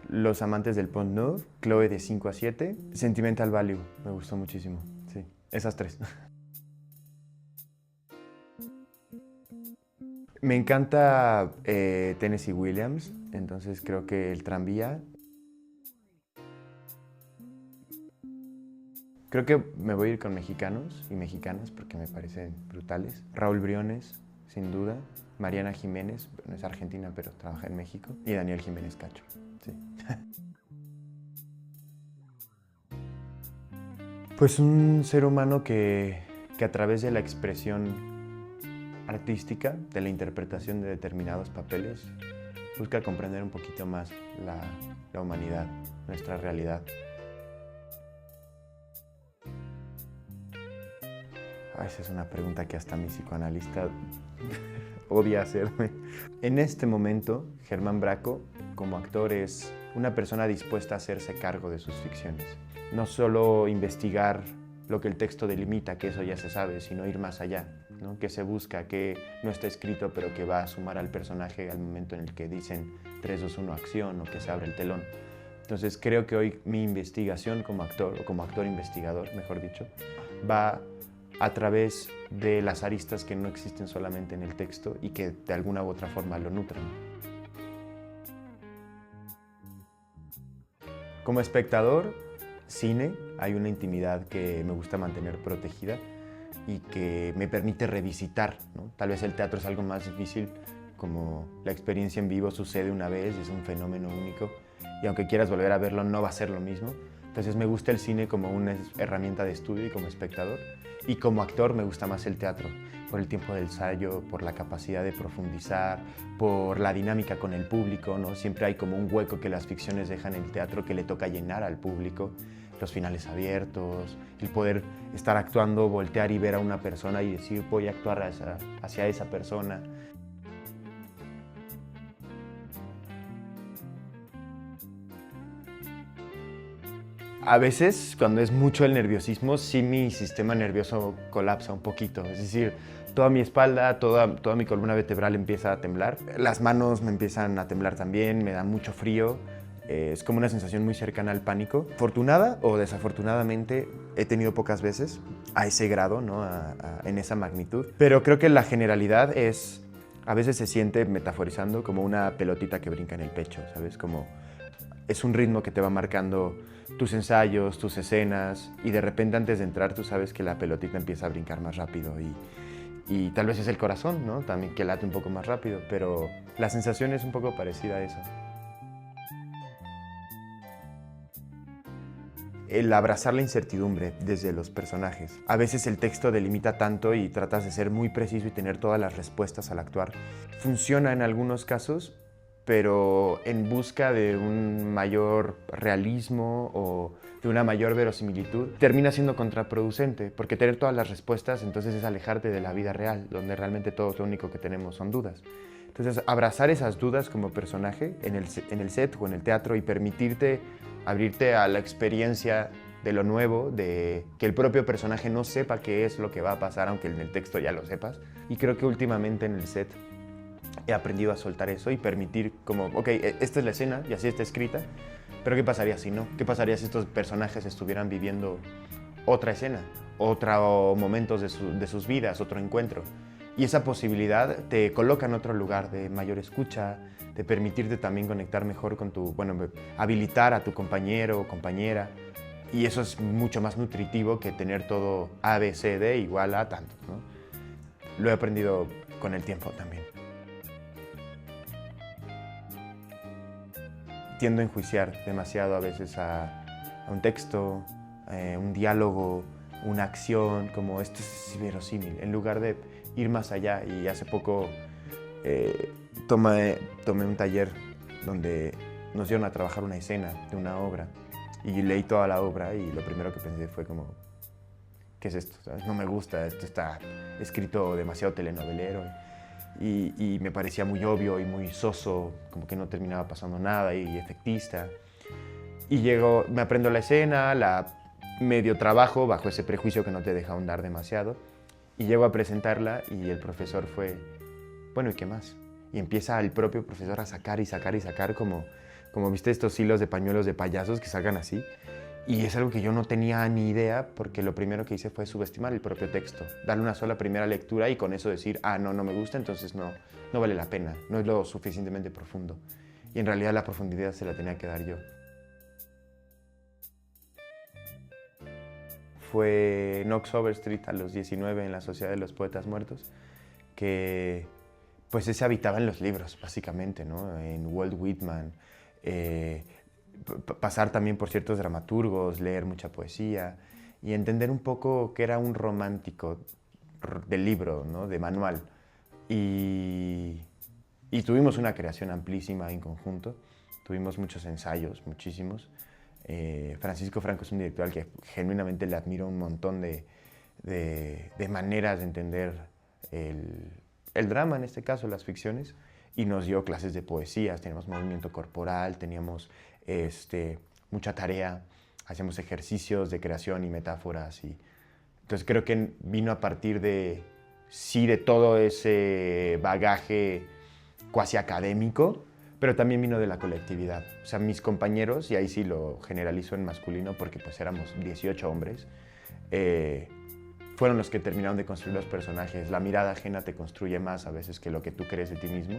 Los amantes del Pont Neuf, Chloe de 5 a 7, Sentimental Value, me gustó muchísimo. Sí, esas tres. Me encanta Tennessee Williams, entonces creo que El tranvía. Creo que me voy a ir con mexicanos y mexicanas porque me parecen brutales. Raúl Briones, sin duda. Mariana Jiménez, no es argentina pero trabaja en México. Y Daniel Jiménez Cacho. Sí. Pues un ser humano que a través de la expresión artística, de la interpretación de determinados papeles, busca comprender un poquito más la humanidad, nuestra realidad. Esa es una pregunta que hasta mi psicoanalista odia hacerme. En este momento, Germán Braco, como actor, es una persona dispuesta a hacerse cargo de sus ficciones. No solo investigar lo que el texto delimita, que eso ya se sabe, sino ir más allá, ¿no? Que se busca, que no está escrito, pero que va a sumar al personaje al momento en el que dicen 3, 2, 1, acción, o que se abre el telón. Entonces creo que hoy mi investigación como actor, o como actor investigador, mejor dicho, va a través de las aristas que no existen solamente en el texto y que de alguna u otra forma lo nutren. Como espectador, cine, hay una intimidad que me gusta mantener protegida y que me permite revisitar, ¿no? Tal vez el teatro es algo más difícil, como la experiencia en vivo sucede una vez, es un fenómeno único y aunque quieras volver a verlo no va a ser lo mismo. Entonces me gusta el cine como una herramienta de estudio y como espectador, y como actor me gusta más el teatro, por el tiempo de ensayo, por la capacidad de profundizar, por la dinámica con el público, ¿no? Siempre hay como un hueco que las ficciones dejan en el teatro que le toca llenar al público, los finales abiertos, el poder estar actuando, voltear y ver a una persona y decir voy a actuar hacia esa persona. A veces, cuando es mucho el nerviosismo, sí mi sistema nervioso colapsa un poquito. Es decir, toda mi espalda, toda mi columna vertebral empieza a temblar. Las manos me empiezan a temblar también, me da mucho frío. Es como una sensación muy cercana al pánico. Afortunada o desafortunadamente, he tenido pocas veces a ese grado, ¿no? En esa magnitud. Pero creo que la generalidad es, a veces se siente, metaforizando, como una pelotita que brinca en el pecho, ¿sabes? Como es un ritmo que te va marcando tus ensayos, tus escenas, y de repente antes de entrar tú sabes que la pelotita empieza a brincar más rápido y tal vez es el corazón, ¿no? También que late un poco más rápido, pero la sensación es un poco parecida a eso. El abrazar la incertidumbre desde los personajes. A veces el texto delimita tanto y tratas de ser muy preciso y tener todas las respuestas al actuar. Funciona en algunos casos, pero en busca de un mayor realismo o de una mayor verosimilitud, termina siendo contraproducente, porque tener todas las respuestas entonces es alejarte de la vida real, donde realmente todo lo único que tenemos son dudas. Entonces, abrazar esas dudas como personaje en el set o en el teatro y permitirte abrirte a la experiencia de lo nuevo, de que el propio personaje no sepa qué es lo que va a pasar, aunque en el texto ya lo sepas. Y creo que últimamente en el set he aprendido a soltar eso y permitir como, ok, esta es la escena y así está escrita, pero ¿qué pasaría si no? ¿Qué pasaría si estos personajes estuvieran viviendo otra escena, otro momentos de sus vidas, otro encuentro? Y esa posibilidad te coloca en otro lugar de mayor escucha, de permitirte también conectar mejor con habilitar a tu compañero o compañera. Y eso es mucho más nutritivo que tener todo A, B, C, D igual a tanto, ¿no? Lo he aprendido con el tiempo también. Tiendo a enjuiciar demasiado a veces a un texto, un diálogo, una acción, como esto es verosímil, en lugar de ir más allá. Y hace poco tomé un taller donde nos dieron a trabajar una escena de una obra y leí toda la obra y lo primero que pensé fue como, ¿qué es esto? ¿Sabes? No me gusta, esto está escrito demasiado telenovelero y me parecía muy obvio y muy soso, como que no terminaba pasando nada y efectista. Y me aprendo la escena, la medio trabajo bajo ese prejuicio que no te deja ahondar demasiado y llego a presentarla y el profesor fue, bueno, ¿y qué más? Y empieza el propio profesor a sacar y sacar y sacar como como viste estos hilos de pañuelos de payasos que salgan así. Y es algo que yo no tenía ni idea, porque lo primero que hice fue subestimar el propio texto, darle una sola primera lectura y con eso decir, ah, no, no me gusta, entonces no vale la pena, no es lo suficientemente profundo. Y en realidad la profundidad se la tenía que dar yo. Fue Knox Overstreet a los 19 en la Sociedad de los Poetas Muertos, que pues ese habitaba en los libros, básicamente, ¿no? En Walt Whitman, pasar también por ciertos dramaturgos, leer mucha poesía y entender un poco que era un romántico del libro, ¿no? De manual. Y tuvimos una creación amplísima en conjunto, tuvimos muchos ensayos, muchísimos. Francisco Franco es un director al que genuinamente le admiro un montón de maneras de entender el drama, en este caso, las ficciones, y nos dio clases de poesías, teníamos movimiento corporal, teníamos mucha tarea, hacíamos ejercicios de creación y metáforas. Entonces creo que vino a partir de todo ese bagaje cuasi académico, pero también vino de la colectividad. O sea, mis compañeros, y ahí sí lo generalizo en masculino porque pues éramos 18 hombres, fueron los que terminaron de construir los personajes. La mirada ajena te construye más a veces que lo que tú crees de ti mismo.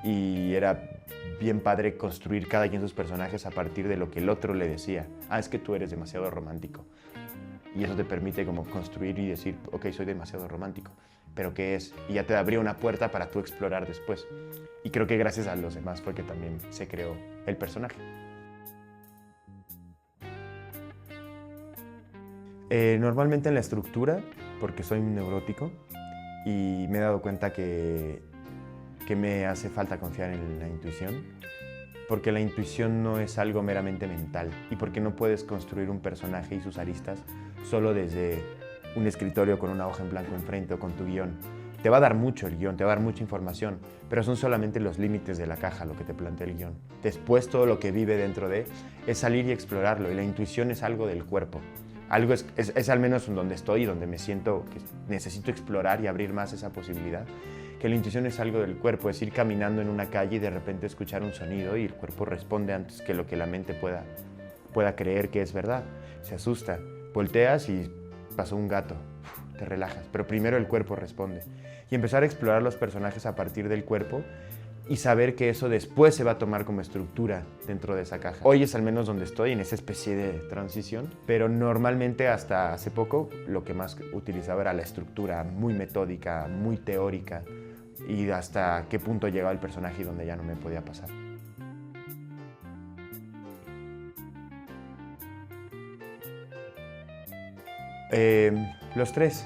Y era bien padre construir cada quien sus personajes a partir de lo que el otro le decía. Ah, es que tú eres demasiado romántico. Y eso te permite como construir y decir, ok, soy demasiado romántico, pero ¿qué es? Y ya te abría una puerta para tú explorar después. Y creo que gracias a los demás fue que también se creó el personaje. Normalmente en la estructura, porque soy un neurótico y me he dado cuenta que me hace falta confiar en la intuición, porque la intuición no es algo meramente mental y porque no puedes construir un personaje y sus aristas solo desde un escritorio con una hoja en blanco enfrente o con tu guión. Te va a dar mucho el guión, te va a dar mucha información, pero son solamente los límites de la caja lo que te plantea el guión. Después todo lo que vive dentro de es salir y explorarlo, y la intuición es algo del cuerpo. Algo es al menos donde estoy y donde me siento que necesito explorar y abrir más esa posibilidad, que la intuición es algo del cuerpo, es ir caminando en una calle y de repente escuchar un sonido y el cuerpo responde antes que lo que la mente pueda creer que es verdad. Se asusta, volteas y pasó un gato, te relajas, pero primero el cuerpo responde. Y empezar a explorar los personajes a partir del cuerpo y saber que eso después se va a tomar como estructura dentro de esa caja. Hoy es al menos donde estoy, en esa especie de transición, pero normalmente hasta hace poco lo que más utilizaba era la estructura muy metódica, muy teórica, y hasta qué punto llegaba el personaje y donde ya no me podía pasar. Los tres.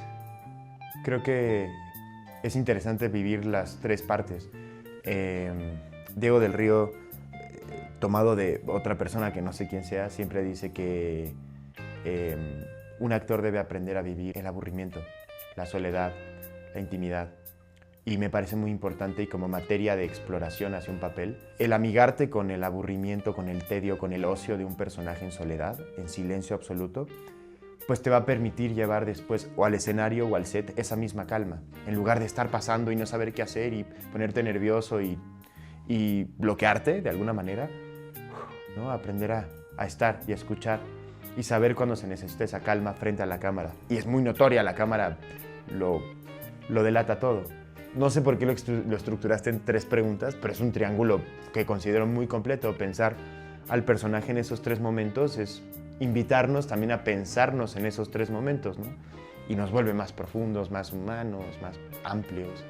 Creo que es interesante vivir las tres partes. Diego del Río, tomado de otra persona que no sé quién sea, siempre dice que un actor debe aprender a vivir el aburrimiento, la soledad, la intimidad. Y me parece muy importante y como materia de exploración hacia un papel, el amigarte con el aburrimiento, con el tedio, con el ocio de un personaje en soledad, en silencio absoluto, pues te va a permitir llevar después o al escenario o al set esa misma calma. En lugar de estar pasando y no saber qué hacer y ponerte nervioso y bloquearte de alguna manera, ¿no? Aprender a estar y a escuchar y saber cuándo se necesita esa calma frente a la cámara. Y es muy notoria, la cámara lo delata todo. No sé por qué lo estructuraste en 3 preguntas, pero es un triángulo que considero muy completo. Pensar al personaje en esos 3 momentos es invitarnos también a pensarnos en esos 3 momentos, ¿no? Y nos vuelve más profundos, más humanos, más amplios.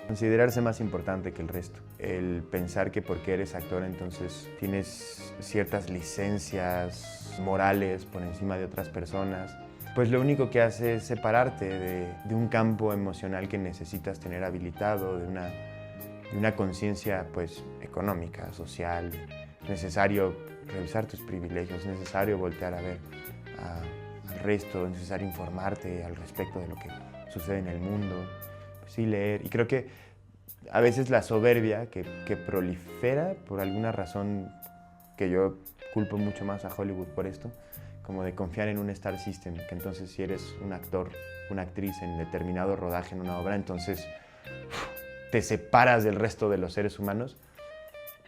Considerarse más importante que el resto. El pensar que porque eres actor entonces tienes ciertas licencias morales por encima de otras personas, pues lo único que hace es separarte de un campo emocional que necesitas tener habilitado, de una conciencia pues económica, social. Es necesario revisar tus privilegios, es necesario voltear a ver al resto, es necesario informarte al respecto de lo que sucede en el mundo, pues sí leer. Y creo que a veces la soberbia que prolifera por alguna razón que yo culpo mucho más a Hollywood por esto, como de confiar en un star system, que entonces si eres un actor, una actriz en determinado rodaje en una obra, entonces te separas del resto de los seres humanos,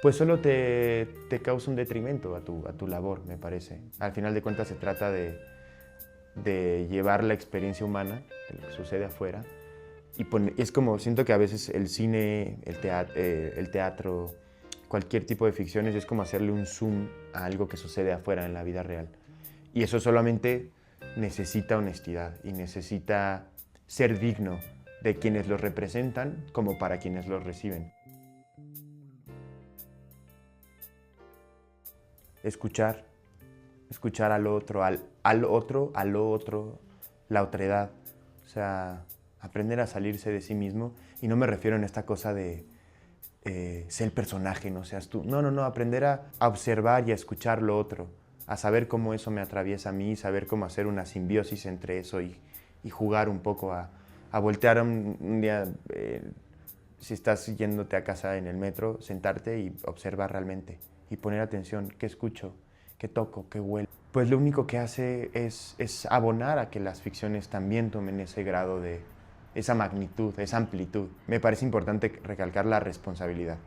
pues solo te causa un detrimento a tu labor, me parece. Al final de cuentas se trata de llevar la experiencia humana, de lo que sucede afuera, y es como, siento que a veces el cine, el teatro, cualquier tipo de ficciones es como hacerle un zoom a algo que sucede afuera en la vida real. Y eso solamente necesita honestidad y necesita ser digno de quienes los representan como para quienes los reciben. Escuchar al otro, a lo otro, la otredad. O sea, aprender a salirse de sí mismo. Y no me refiero en esta cosa de ser el personaje, no seas tú. No, aprender a observar y a escuchar lo otro, a saber cómo eso me atraviesa a mí, saber cómo hacer una simbiosis entre eso y jugar un poco a voltear un día, si estás yéndote a casa en el metro, sentarte y observar realmente y poner atención, qué escucho, qué toco, qué huelo. Pues lo único que hace es abonar a que las ficciones también tomen ese grado de esa magnitud, esa amplitud. Me parece importante recalcar la responsabilidad.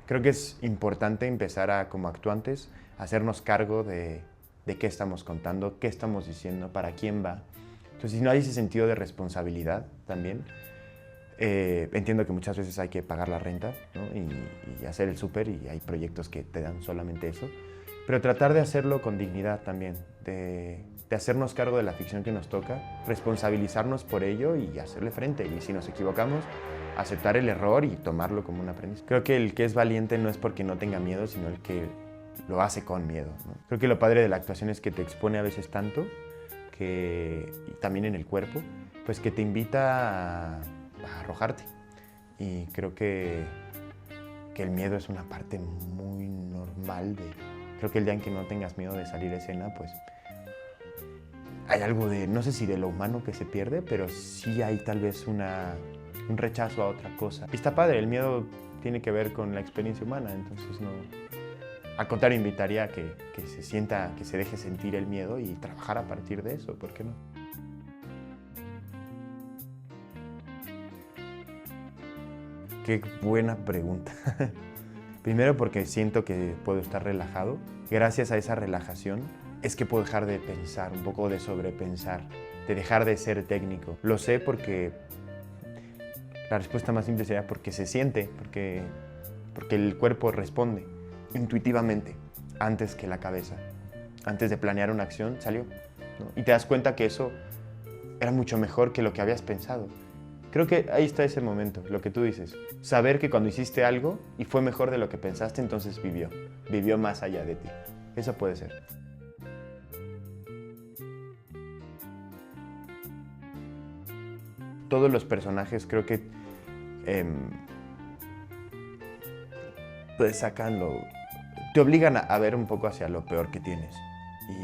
Creo que es importante empezar a, como actuantes, hacernos cargo de qué estamos contando, qué estamos diciendo, para quién va. Entonces, si no hay ese sentido de responsabilidad también, entiendo que muchas veces hay que pagar la renta, ¿no? y hacer el súper, y hay proyectos que te dan solamente eso, pero tratar de hacerlo con dignidad también, de hacernos cargo de la ficción que nos toca, responsabilizarnos por ello y hacerle frente, y si nos equivocamos, aceptar el error y tomarlo como un aprendizaje. Creo que el que es valiente no es porque no tenga miedo, sino el que lo hace con miedo, ¿no? Creo que lo padre de la actuación es que te expone a veces tanto, y también en el cuerpo, pues que te invita a arrojarte. Y creo que el miedo es una parte muy normal creo que el día en que no tengas miedo de salir a escena, pues hay algo de, no sé si de lo humano que se pierde, pero sí hay tal vez un rechazo a otra cosa. Y está padre, el miedo tiene que ver con la experiencia humana, entonces no... Al contrario, invitaría a que se sienta, que se deje sentir el miedo y trabajar a partir de eso, ¿por qué no? Qué buena pregunta. Primero porque siento que puedo estar relajado. Gracias a esa relajación es que puedo dejar de pensar, un poco de sobrepensar, de dejar de ser técnico. Lo sé porque la respuesta más simple sería porque se siente, porque el cuerpo responde intuitivamente antes que la cabeza. Antes de planear una acción, salió, ¿no? Y te das cuenta que eso era mucho mejor que lo que habías pensado. Creo que ahí está ese momento, lo que tú dices. Saber que cuando hiciste algo y fue mejor de lo que pensaste, entonces vivió más allá de ti. Eso puede ser. Todos los personajes creo que pues te obligan a ver un poco hacia lo peor que tienes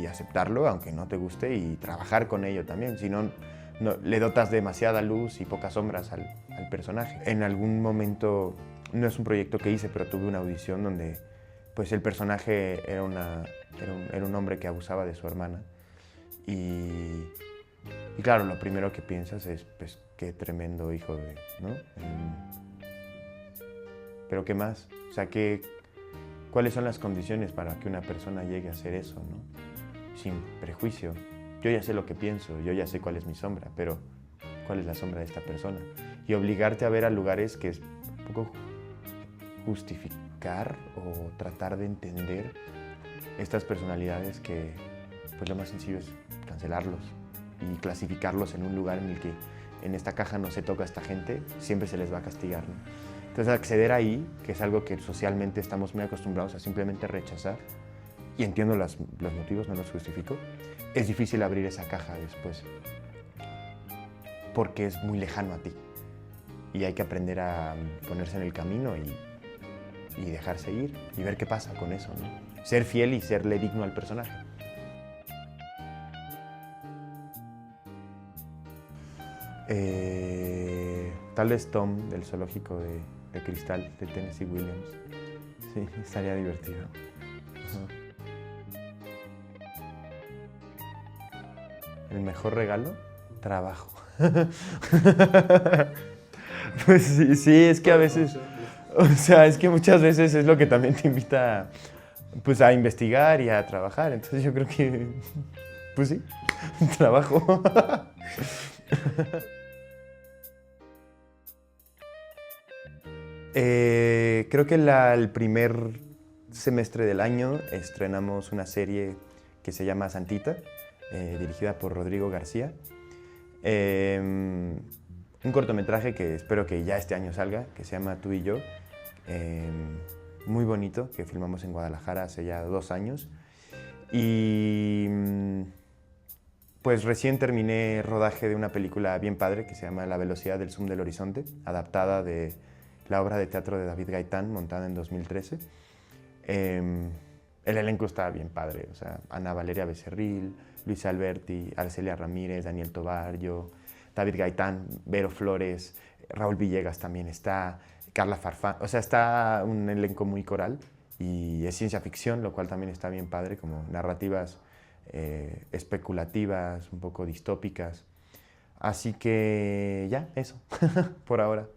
y aceptarlo, aunque no te guste, y trabajar con ello también. Si no, le dotas demasiada luz y pocas sombras al personaje. En algún momento, no es un proyecto que hice, pero tuve una audición donde pues el personaje era un hombre que abusaba de su hermana. Y claro, lo primero que piensas es, pues, qué tremendo hijo de, ¿no? Pero ¿qué más? O sea, ¿cuáles son las condiciones para que una persona llegue a hacer eso, ¿no? Sin prejuicio. Yo ya sé lo que pienso, yo ya sé cuál es mi sombra, pero ¿cuál es la sombra de esta persona? Y obligarte a ver a lugares que es un poco justificar o tratar de entender estas personalidades que pues lo más sencillo es cancelarlos y clasificarlos en un lugar en el que en esta caja no se toca a esta gente, siempre se les va a castigar, ¿no? Entonces acceder ahí, que es algo que socialmente estamos muy acostumbrados a simplemente rechazar, y entiendo los motivos, no los justifico, es difícil abrir esa caja después, porque es muy lejano a ti. Y hay que aprender a ponerse en el camino y dejarse ir y ver qué pasa con eso, ¿no? Ser fiel y serle digno al personaje. Tal vez Tom, del zoológico de Cristal, de Tennessee Williams. Sí, estaría divertido. ¿El mejor regalo? Trabajo. Pues sí, sí, es que a veces, o sea, es que muchas veces es lo que también te invita pues a investigar y a trabajar. Entonces yo creo que, pues sí, trabajo. Creo que el primer semestre del año estrenamos una serie que se llama Santita, dirigida por Rodrigo García. Un cortometraje que espero que ya este año salga, que se llama Tú y yo. Muy bonito, que filmamos en Guadalajara hace ya 2 años. Y pues recién terminé rodaje de una película bien padre que se llama La velocidad del zoom del horizonte, adaptada de la obra de teatro de David Gaitán, montada en 2013. El elenco está bien padre, o sea, Ana Valeria Becerril, Luis Alberti, Arcelia Ramírez, Daniel Tobar, yo, David Gaitán, Vero Flores, Raúl Villegas también está, Carla Farfán, o sea, está un elenco muy coral y es ciencia ficción, lo cual también está bien padre, como narrativas especulativas, un poco distópicas. Así que ya, eso, por ahora.